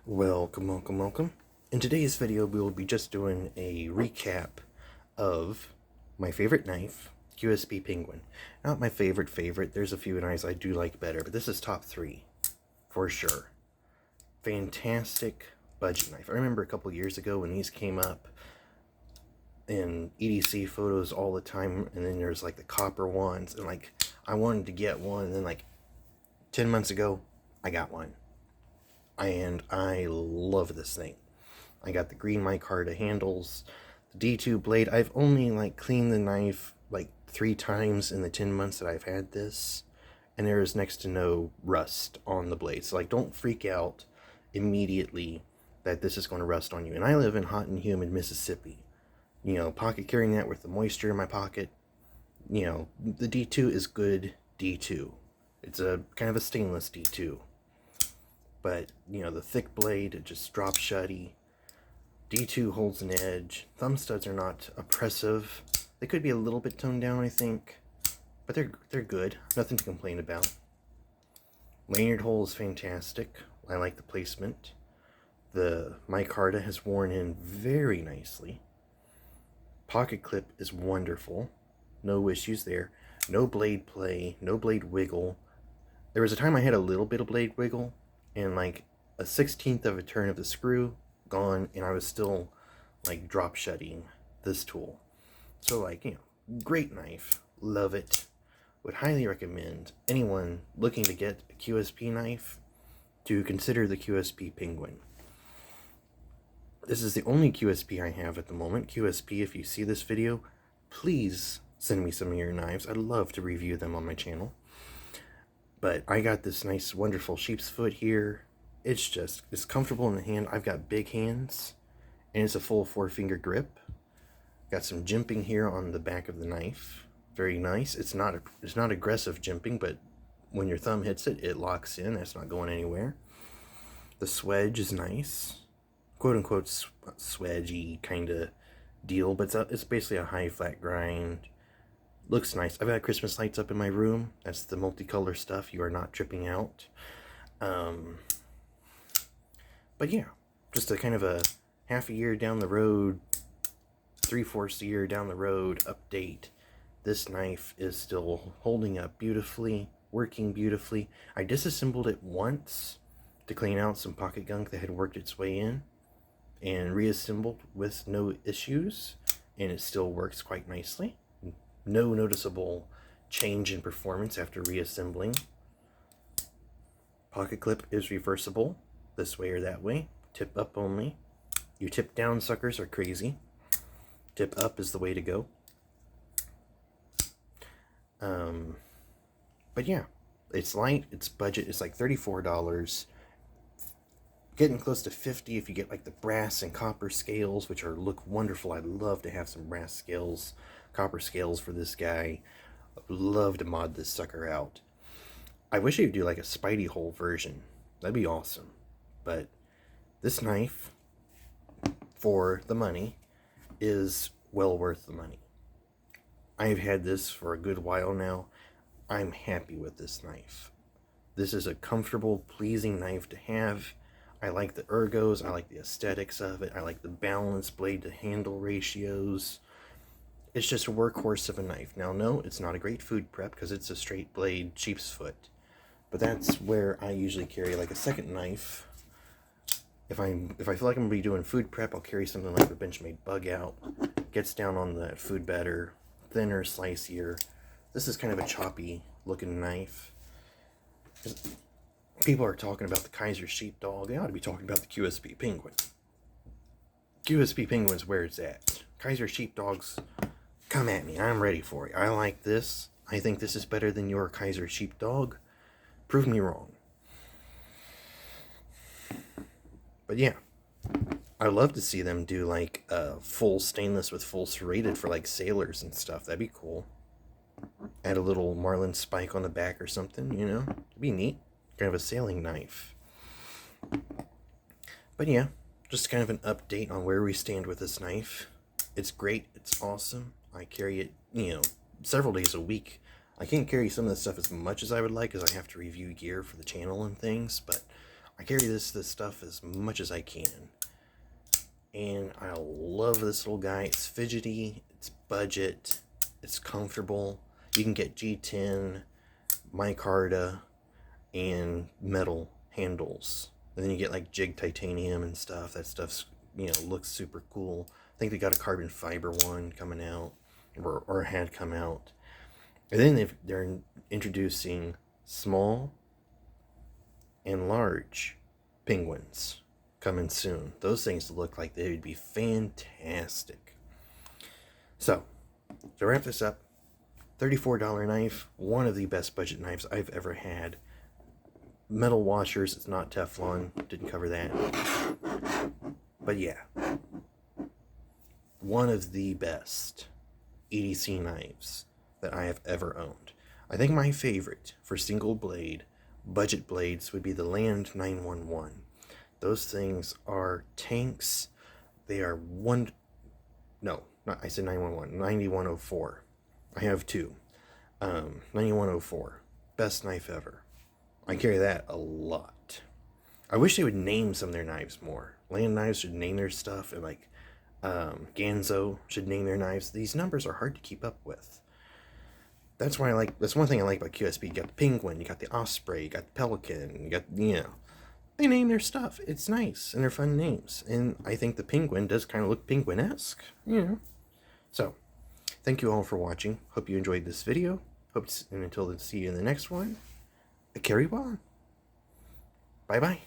Welcome. In today's video, we will be just doing a recap of my favorite knife, QSP Penguin. Not my favorite, there's a few knives I do like better, but this is top 3, for sure. Fantastic budget knife. I remember a couple years ago when these came up in EDC photos all the time, and then there's like the copper ones, and like, I wanted to get one, and then like, 10 months ago, I got one. And I love this thing. I got the green micarta handles, the D2 blade. I've only like cleaned the knife like 3 times in the 10 months that I've had this, and there is next to no rust on the blade. So like, don't freak out immediately that this is going to rust on you. And I live in hot and humid Mississippi. You know, pocket carrying that with the moisture in my pocket. You know, the D2 is good D2. It's a kind of a stainless D2. But, you know, the thick blade, it just drops shutty. D2 holds an edge. Thumb studs are not oppressive. They could be a little bit toned down, I think. But they're good. Nothing to complain about. Lanyard hole is fantastic. I like the placement. The micarta has worn in very nicely. Pocket clip is wonderful. No issues there. No blade play. No blade wiggle. There was a time I had a little bit of blade wiggle, and like a 1/16th of a turn of the screw gone, and I was still like drop shutting this tool. So like, you know, great knife, love it. Would highly recommend anyone looking to get a QSP knife to consider the QSP Penguin. This is the only QSP I have at the moment. QSP, if you see this video, please send me some of your knives. I'd love to review them on my channel. But I got this nice, wonderful sheep's foot here. It's comfortable in the hand. I've got big hands, and it's a full 4-finger grip. Got some jimping here on the back of the knife. Very nice. It's not aggressive jimping, but when your thumb hits it, it locks in. That's not going anywhere. The swedge is nice. Quote-unquote swedgy kind of deal, but it's basically a high flat grind. Looks nice. I've got Christmas lights up in my room. That's the multicolor stuff. You are not tripping out. But yeah, just a kind of a half a year down the road, 3/4 a year down the road update. This knife is still holding up beautifully, working beautifully. I disassembled it once to clean out some pocket gunk that had worked its way in, and reassembled with no issues, and it still works quite nicely. No noticeable change in performance after reassembling. Pocket clip is reversible, this way or that way. Tip up only. You tip down suckers are crazy. Tip up is the way to go. But yeah, it's light, it's budget, it's like $34. Getting close to $50 if you get like the brass and copper scales, which look wonderful. I'd love to have some brass scales, copper scales for this guy. I'd love to mod this sucker out. I wish I could do like a Spidey hole version. That'd be awesome. But this knife, for the money, is well worth the money. I've had this for a good while now. I'm happy with this knife. This is a comfortable, pleasing knife to have. I like the ergos, I like the aesthetics of it, I like the balanced blade to handle ratios. It's just a workhorse of a knife. Now, no, it's not a great food prep because it's a straight blade sheep's foot. But that's where I usually carry like a second knife. If I feel like I'm gonna be doing food prep, I'll carry something like the Benchmade Bug Out. Gets down on the food better, thinner, slicier. This is kind of a choppy looking knife. People are talking about the Kaiser Sheepdog. They ought to be talking about the QSP Penguin. QSP Penguin's where it's at. Kaiser Sheepdogs, come at me. I'm ready for it. I like this. I think this is better than your Kaiser Sheepdog. Prove me wrong. But yeah, I'd love to see them do like full stainless with full serrated for like sailors and stuff. That'd be cool. Add a little marlin spike on the back or something, you know? It'd be neat. Kind of a sailing knife. But yeah, just kind of an update on where we stand with this knife. It's great. It's awesome. I carry it, you know, several days a week. I can't carry some of this stuff as much as I would like because I have to review gear for the channel and things, but I carry this stuff as much as I can. And I love this little guy. It's fidgety, it's budget, it's comfortable. You can get G10, micarta, and metal handles. And then you get like jig titanium and stuff. That stuff's, you know, looks super cool. I think they got a carbon fiber one coming out, or had come out. And then they're introducing small and large penguins coming soon. Those things look like they would be fantastic. So, to wrap this up, $34 knife, one of the best budget knives I've ever had. Metal washers, it's not Teflon, didn't cover that. But yeah, one of the best EDC knives that I have ever owned. I think my favorite for single blade, budget blades would be the Land 911. Those things are tanks. They are I said 911, 9104. I have two. 9104, best knife ever. I carry that a lot. I wish they would name some of their knives more. Land Knives should name their stuff, and like Ganzo should name their knives. These numbers are hard to keep up with. That's one thing I like about QSP. You got the Penguin, you got the Osprey, you got the Pelican, you got, you know, they name their stuff. It's nice, and they're fun names. And I think the Penguin does kind of look penguin-esque, you know. So, thank you all for watching. Hope you enjoyed this video. And until then, see you in the next one. Carry on. Bye-bye.